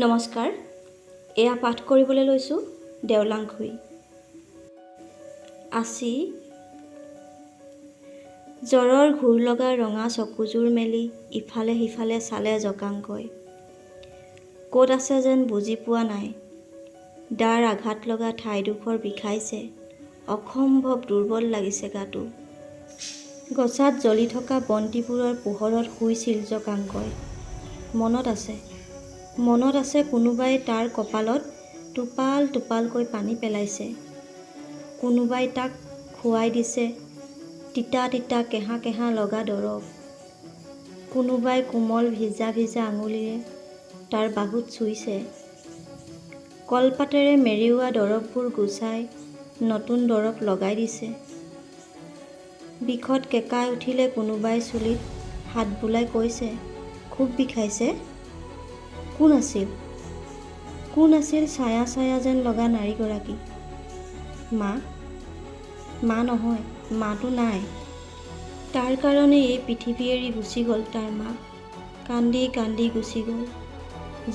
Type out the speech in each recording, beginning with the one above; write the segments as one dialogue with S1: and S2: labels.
S1: নমস্কাৰ। এয়া পাঠ কৰিবলৈ লৈছোঁ দেওলাংখুই। আছি জ্বৰৰ ঘূৰ লগা ৰঙা চকুযোৰ মেলি ইফালে সিফালে চালে জকাংকই। ক'ত আছে যেন বুজি পোৱা নাই। দাৰ আঘাত লগা ঠাইডোখৰ বিষাইছে, অসম্ভৱ দুৰ্বল লাগিছে গাটো। গছাত জ্বলি থকা বন্তিবোৰৰ পোহৰত শুইছিল জকাংকই। মনত আছে কোনোবাই তাৰ কপালত টোপাল টোপালকৈ পানী পেলাইছে। কোনোবাই তাক খুৱাই দিছে তিতা তিতা কেঁহা কেঁহা লগা দৰৱ। কোনোবাই কোমল ভিজা ভিজা আঙুলিৰে তাৰ বাহুত চুইছে। কলপাতেৰে মেৰিওৱা দৰৱবোৰ গুচাই নতুন দৰৱ লগাই দিছে। বিষত কেঁকাই উঠিলে কোনোবাই চুলিত হাত বুলাই কৈছে, খুব বিষাইছে। কোন আছিল ছায়া ছায়া যেন লগা নাৰীগৰাকী? মা নহয়, মাতো নাই। তাৰ কাৰণে এই পৃথিৱী এৰি গুচি গ'ল তাৰ মাক। কান্দি কান্দি গুচি গ'ল।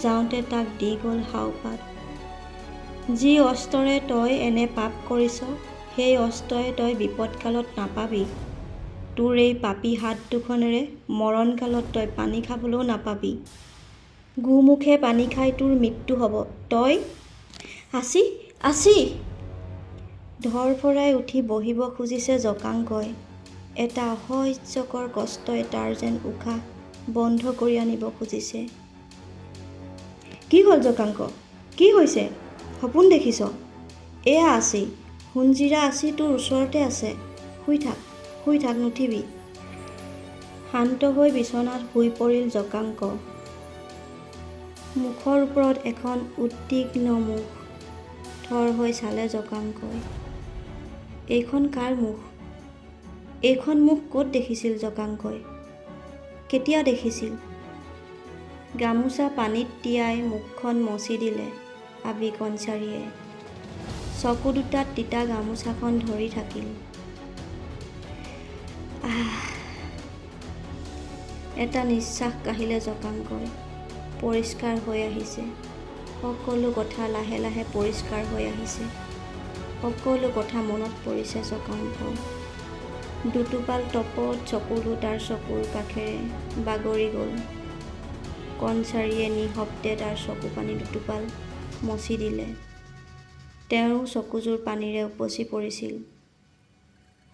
S1: যাওঁতে তাক দি গ'ল শাওপাত। যি অস্ত্ৰৰে তই এনে পাপ কৰিছ, সেই অস্ত্ৰই তই বিপদকালত নাপাবি। তোৰ এই পাপী হাত দুখনেৰে মৰণকালত তই পানী খাবলৈও নাপাবি। গোমুখে পানী খাই তোৰ মৃত্যু হ'ব। তই আছি ধৰফৰাই উঠি বহিব খুজিছে জকাংকই। এটা অসহ্যকৰ কষ্টই তাৰ যেন উশাহ বন্ধ কৰি আনিব খুজিছে। কি হ'ল জকাংক? কি হৈছে? সপোন দেখিছ? এয়া আছি, সোণজিৰা আছি তোৰ ওচৰতে আছে। শুই থাক, নুঠিবি। শান্ত হৈ বিচনাত শুই পৰিল জকাংক। মুখৰ ওপৰত এখন উদ্বিগ্ন মুখ। থৰ হৈ চালে জকাংকই। এইখন কাৰ মুখ? এইখন মুখ ক'ত দেখিছিল জকাংকই? কেতিয়া দেখিছিল? গামোচা পানীত তিয়াই মুখখন মচি দিলে আবি কণচাৰীয়ে। চকু দুটাত তিতা গামোচাখন ধৰি থাকিল। এটা নিশ্বাস কাঢ়িলে জকাংকই। পৰিষ্কাৰ হৈ আহিছে। সকলো কথা লাহে লাহে পৰিষ্কাৰ হৈ আহিছে। সকলো কথা মনত পৰিছে জকাংকৰ। দুটোপাল তপত চকুলো তাৰ চকুৰ কাষেৰে বাগৰি গ'ল। কণচাৰীয়ে নিঃশব্দে তাৰ চকু পানী দুটোপাল মচি দিলে। তেওঁৰো চকুযোৰ পানীৰে উপচি পৰিছিল।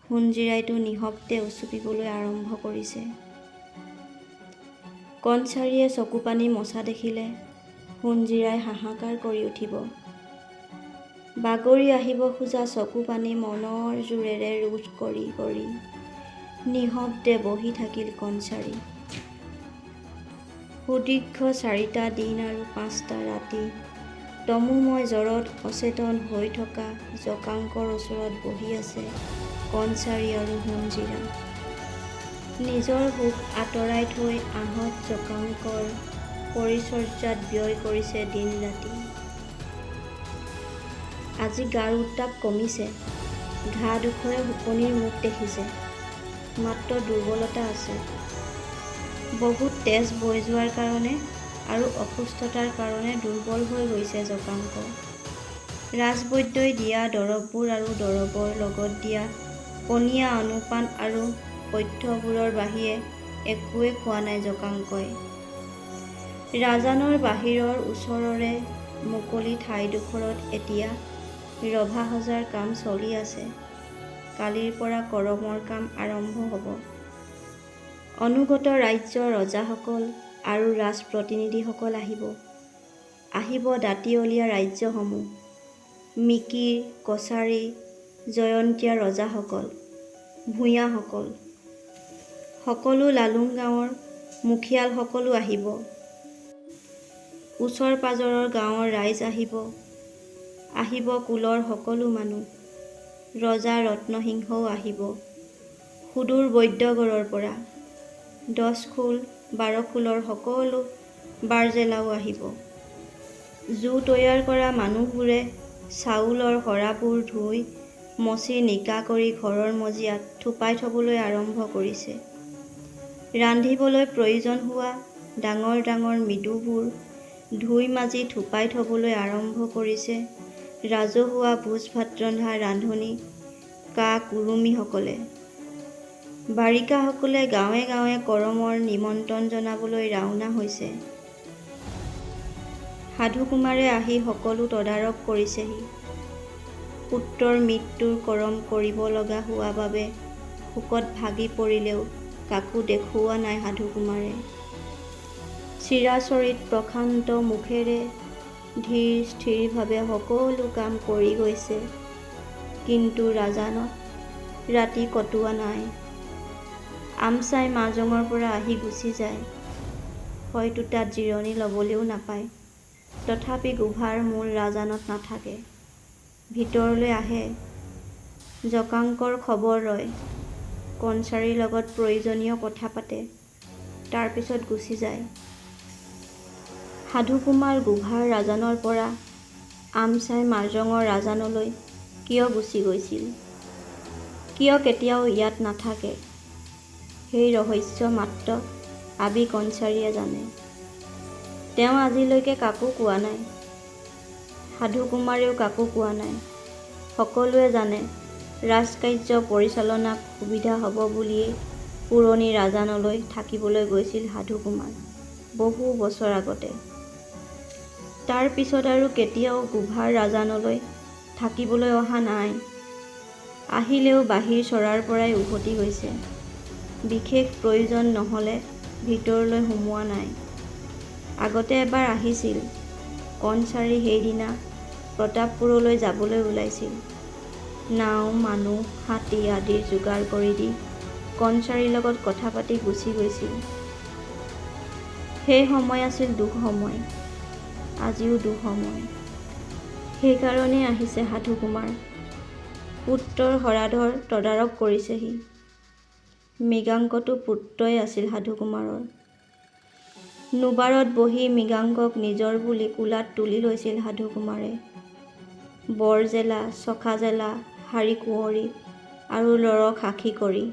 S1: সোণজিৰাইটো নিঃশব্দে উচুপিবলৈ আৰম্ভ কৰিছে। কণচাৰীয়ে চকুপানী মচা দেখিলে সোণজিৰাই হাহাকাৰ কৰি উঠিব। বাগৰি আহিব খোজা চকুপানী মনৰ জোৰেৰে ৰোধ কৰি কৰি নিঃশব্দে বহি থাকিল কণচাৰী। সুদীৰ্ঘ 4টা দিন আৰু 5টা ৰাতি তমোময় জ্বৰত অচেতন হৈ থকা জকাংকৰ ওচৰত বহি আছে কণচাৰী আৰু সোণজিৰা। নিজৰ সুখ আঁতৰাই থৈ আহত জকাংকৰ পৰিচৰ্যাত ব্যয় কৰিছে দিন ৰাতি। আজি গাৰ উত্তাপ কমিছে। ঘা ডোখৰে হুপনিৰ মুখ দেখিছে। মাত্ৰ দুৰ্বলতা আছে। বহুত তেজ বৈ যোৱাৰ কাৰণে আৰু অসুস্থতাৰ কাৰণে দুৰ্বল হৈ গৈছে জকাংক। ৰাজবৈদ্যই দিয়া দৰৱবোৰ আৰু দৰৱৰ লগত দিয়া পনীয়া অনুপান আৰু পথ্যবোৰৰ বাহিৰে একোৱে খোৱা নাই জকাংকই। ৰাজানৰ বাহিৰৰ ওচৰৰে মুকলি ঠাইডোখৰত এতিয়া ৰভা সজাৰ কাম চলি আছে। কালিৰ পৰা কৰমৰ কাম আৰম্ভ হ'ব। অনুগত ৰাজ্যৰ ৰজাসকল আৰু ৰাজপ্ৰতিনিধিসকল আহিব দাঁতিয়লীয়া ৰাজ্যসমূহ, মিকিৰ, কছাৰী, জয়ন্তীয়া ৰজাসকল, ভূঞাসকল, সকলো লালুং গাঁৱৰ মুখিয়ালসকলো আহিব। ওচৰ পাজৰৰ গাঁৱৰ ৰাইজ আহিব কুলৰ সকলো মানুহ। ৰজা ৰত্নসিংহও আহিব। সুদূৰ বৈদ্যগড়ৰ পৰা 10 খোল 12 খোলৰ সকলো বাৰজেলাও আহিব। জুই তৈয়াৰ কৰা মানুহবোৰে চাউলৰ শৰাবোৰ ধুই মচি নিকা কৰি ঘৰৰ মজিয়াত থোপাই থবলৈ আৰম্ভ কৰিছে। ৰান্ধিবলৈ প্ৰয়োজন হোৱা ডাঙৰ ডাঙৰ মৃদুবোৰ ধুই মাজি থোপাই থ'বলৈ আৰম্ভ কৰিছে ৰাজহুৱা ভোজ ভাত ৰন্ধা ৰান্ধনি কুৰুমীসকলে। বাৰিকাসকলে গাঁৱে গাঁৱে কৰমৰ নিমন্ত্ৰণ জনাবলৈ ৰাওনা হৈছে। সাধুকুমাৰে আহি সকলো তদাৰক কৰিছেহি। পুত্ৰৰ মৃত্যুৰ কৰম কৰিব লগা হোৱা বাবে শোকত ভাগি পৰিলেও কাকো দেখুওৱা নাই সাধুকুমাৰে। চিৰাচৰিত প্ৰশান্ত মুখেৰে ধীৰ স্থিৰভাৱে সকলো কাম কৰি গৈছে, কিন্তু ৰাজানত ৰাতি কটোৱা নাই। আমচাই মাজঙৰ পৰা আহি গুচি যায়, হয়তো তাত জিৰণি ল'বলৈও নাপায়। তথাপি গুহাৰ মূল ৰাজানত নাথাকে, ভিতৰলৈ আহে, জকাংকৰ খবৰ লয়, কনচাৰীৰ লগত প্ৰয়োজনীয় কথা পাতে, তাৰ পিছত গুচি যায়। সাধুকুমাৰ গুহাৰ ৰাজানৰ পৰা আমচাই মাজঙৰ ৰাজানলৈ কিয় গুচি গৈছিল, কিয় কেতিয়াও ইয়াত নাথাকে, সেই ৰহস্য মাত্ৰ আবি কনচাৰীয়ে জানে। তেওঁ আজিলৈকে কাকো কোৱা নাই, সাধুকুমাৰেও কাকো কোৱা নাই। সকলোৱে জানে ৰাজকাৰ্য পৰিচালনাত সুবিধা হ'ব বুলিয়েই পুৰণি ৰাজানলৈ থাকিবলৈ গৈছিল সাধুকুমাৰ বহু বছৰ আগতে। তাৰ পিছত আৰু কেতিয়াও গুহাৰ ৰাজানলৈ থাকিবলৈ অহা নাই। আহিলেও বাহিৰ চৰাৰ পৰাই উভতি গৈছে। বিশেষ প্ৰয়োজন নহ'লে ভিতৰলৈ সোমোৱা নাই। আগতে এবাৰ আহিছিল, কনচাৰী সেইদিনা প্ৰতাপপুৰলৈ যাবলৈ ওলাইছিল। নাও, মানুহ, হাতী আদিৰ যোগাৰ কৰি দি কনচাৰীৰ লগত কথা পাতি গুচি গৈছিল। সেই সময় আছিল দুঃসময়, আজিও দুঃসময়। সেইকাৰণেই আহিছে সাধুকুমাৰ, পুত্ৰৰ শৰাধৰ তদাৰক কৰিছেহি। মৃগাংকটো পুত্ৰই আছিল সাধুকুমাৰৰ। নোবাৰত বহি মৃগাংকক নিজৰ বুলি কোলাত তুলি লৈছিল সাধুকুমাৰে। বৰজেলা, চখাজেলা, হাড়ি কুঁৱৰী আৰু লৰক সাক্ষী কৰি,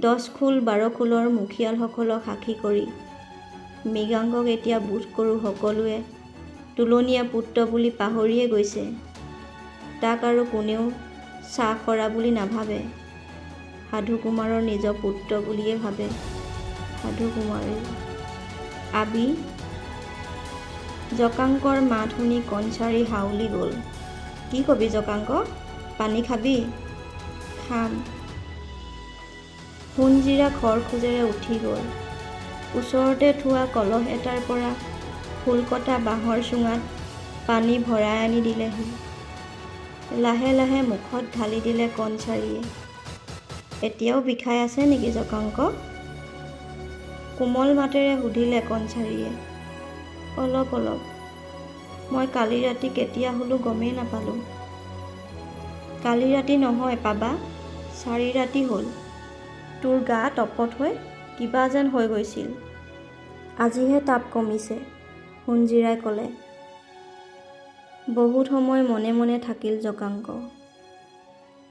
S1: 10 খোল 12 খোলৰ মুখিয়ালসকলক সাক্ষী কৰি, মৃগাংকক এতিয়া বোধ কৰোঁ সকলোৱে তুলনীয়া পুত্ৰ বুলি পাহৰিয়ে গৈছে। তাক আৰু কোনেও চাহখৰা বুলি নাভাবে, সাধুকুমাৰৰ নিজৰ পুত্ৰ বুলিয়ে ভাবে সাধুকুমাৰেও। আবি, জকাংকৰ মাত শুনি কনচাৰী হাউলি গ'ল। কি কবি জকাংক, পানী খাবি? খাম। সোণজিৰা খৰখোজেৰে উঠি গ'ল। ওচৰতে থোৱা কলহ এটাৰ পৰা ফুলকটা বাঁহৰ চুঙাত পানী ভৰাই আনি দিলেহি। লাহে লাহে মুখত ঢালি দিলে কনচাৰীয়ে। এতিয়াও বিষাই আছে নেকি জকাংক? কোমল মাতেৰে সুধিলে কনচাৰীয়ে। অলপ অলপ। মই কালি ৰাতি কেতিয়া হ'লো গমেই নাপালোঁ। কালি ৰাতি নহয় পাবা, 4 ৰাতি হ'ল। তোৰ গা তপত হৈ কিবা যেন হৈ গৈছিল। আজিহে তাপ কমিছে, সোণজিৰাই ক'লে। বহুত সময় মনে মনে থাকিল জকাংক।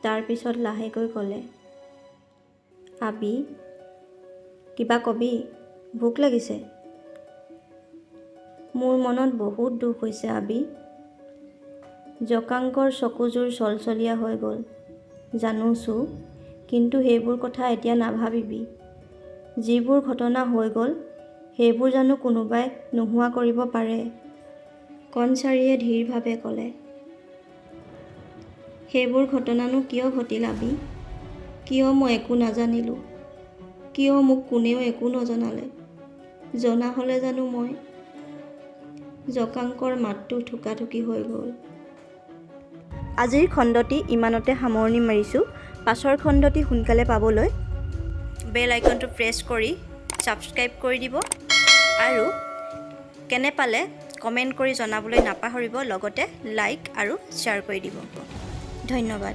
S1: তাৰ পিছত লাহেকৈ ক'লে, আবি, কিবা কবি? ভোক লাগিছে। মোৰ মনত বহুত দুখ হৈছে আবি। জকাংকৰ চকুযোৰ চলচলীয়া হৈ গ'ল। জানো চু, কিন্তু সেইবোৰ কথা এতিয়া নাভাবিবি। যিবোৰ ঘটনা হৈ গ'ল সেইবোৰ জানো কোনোবাই নোহোৱা কৰিব পাৰে? কনচাৰীয়ে ধীৰভাৱে ক'লে। সেইবোৰ ঘটনানো কিয় ঘটিল আবি? কিয় মই একো নাজানিলোঁ? কিয় মোক কোনেও একো নজনালে? জনা হ'লে জানো মই? জকাংকৰ মাতটো থুকাথুকি হৈ গ'ল। আজিৰ খণ্ডটি ইমানতে সামৰণি মাৰিছোঁ। পাছৰ খণ্ডটি সোনকালে পাবলৈ বেল আইকনটো প্ৰেছ কৰি ছাবস্ক্ৰাইব কৰি দিব আৰু কেনে পালে কমেণ্ট কৰি জনাবলৈ নাপাহৰিব। লগতে লাইক আৰু শ্বেয়াৰ কৰি দিব। ধন্যবাদ।